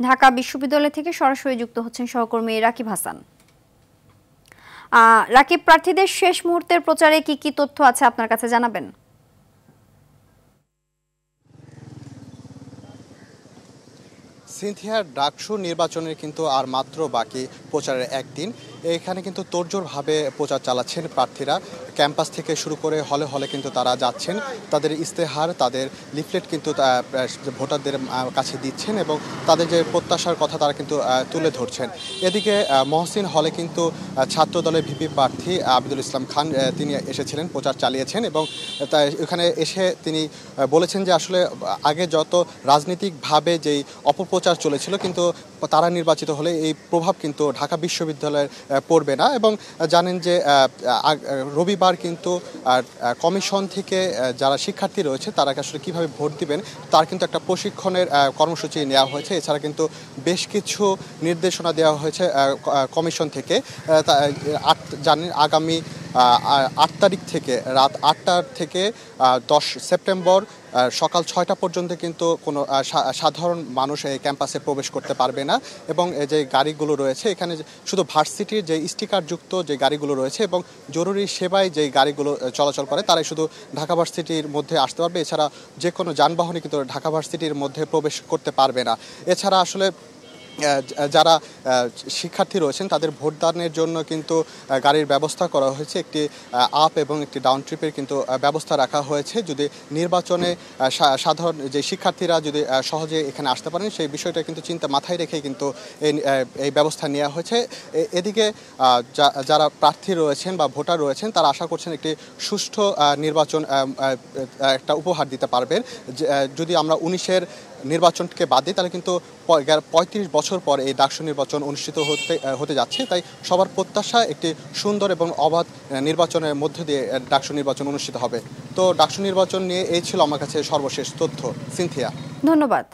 ঢাকা বিশ্ববিদ্যালয় থেকে সরাসরি যুক্ত হচ্ছেন সহকর্মী রাকিব হাসান। রাকিব, প্রার্থীদের শেষ মুহূর্তের প্রচারে কি কি তথ্য আছে আপনার কাছে জানাবেন? সিনথিয়ার ডাকসু নির্বাচনের কিন্তু আর মাত্র বাকি প্রচারের একদিন। এখানে কিন্তু তোড়জোড়ভাবে প্রচার চালাচ্ছেন প্রার্থীরা। ক্যাম্পাস থেকে শুরু করে হলে হলে কিন্তু তারা যাচ্ছেন, তাদের ইস্তেহার, তাদের লিফলেট কিন্তু ভোটারদের কাছে দিচ্ছেন এবং তাদের যে প্রত্যাশার কথা তারা কিন্তু তুলে ধরছেন। এদিকে মহসিন হলে কিন্তু ছাত্রদলের ভিপি প্রার্থী আবিদুল ইসলাম খান তিনি এসেছিলেন, প্রচার চালিয়েছেন এবং এখানে এসে তিনি বলেছেন যে আসলে আগে যত রাজনৈতিকভাবে যেই অপপ্রচার চলেছিল কিন্তু তারা নির্বাচিত হলে এই প্রভাব কিন্তু ঢাকা বিশ্ববিদ্যালয়ের পড়বে না। এবং জানেন যে রবিবার কিন্তু কমিশন থেকে যারা শিক্ষার্থী রয়েছে তারা আসলে কীভাবে ভোট দিবেন তার কিন্তু একটা প্রশিক্ষণের কর্মসূচি নেওয়া হয়েছে। এছাড়া কিন্তু বেশ কিছু নির্দেশনা দেওয়া হয়েছে কমিশন থেকে। জানেন আগামী 8 তারিখ থেকে রাত 8টা থেকে 10 সেপ্টেম্বর সকাল 6টা পর্যন্ত কিন্তু কোনো সাধারণ মানুষ এই ক্যাম্পাসে প্রবেশ করতে পারবে না। এবং যে গাড়িগুলো রয়েছে এখানে শুধু ভার্সিটির যে স্টিকারযুক্ত যে গাড়িগুলো রয়েছে এবং জরুরি সেবায় যে গাড়িগুলো চলাচল করে তারাই শুধু ঢাকা ভার্সিটির মধ্যে আসতে পারবে। এছাড়া যে কোনো যানবাহনই কিন্তু ঢাকা ভার্সিটির মধ্যে প্রবেশ করতে পারবে না। এছাড়া আসলে যারা শিক্ষার্থী রয়েছেন তাদের ভোটদানের জন্য কিন্তু গাড়ির ব্যবস্থা করা হয়েছে, একটি আপ এবং একটি ডাউন ট্রিপের কিন্তু ব্যবস্থা রাখা হয়েছে। যদি নির্বাচনে সাধারণ যে শিক্ষার্থীরা যদি সহজে এখানে আসতে পারেন সেই বিষয়টা কিন্তু চিন্তা মাথায় রেখে কিন্তু এই ব্যবস্থা নেওয়া হয়েছে। এদিকে যারা প্রার্থী রয়েছেন বা ভোটার রয়েছেন তারা আশা করছেন একটি সুষ্ঠু নির্বাচন একটা উপহার দিতে পারবেন। যদি আমরা 19-এর নির্বাচনকে বাদ দিই তাহলে কিন্তু 35 বছর পর এই ডাকসু নির্বাচন অনুষ্ঠিত হতে যাচ্ছে। তাই সবার প্রত্যাশা একটি সুন্দর এবং অবাধ নির্বাচনের মধ্য দিয়ে ডাকসু নির্বাচন অনুষ্ঠিত হবে। তো ডাকসু নির্বাচন নিয়ে এই ছিল আমার কাছে সর্বশেষ তথ্য। সিনথিয়া, ধন্যবাদ।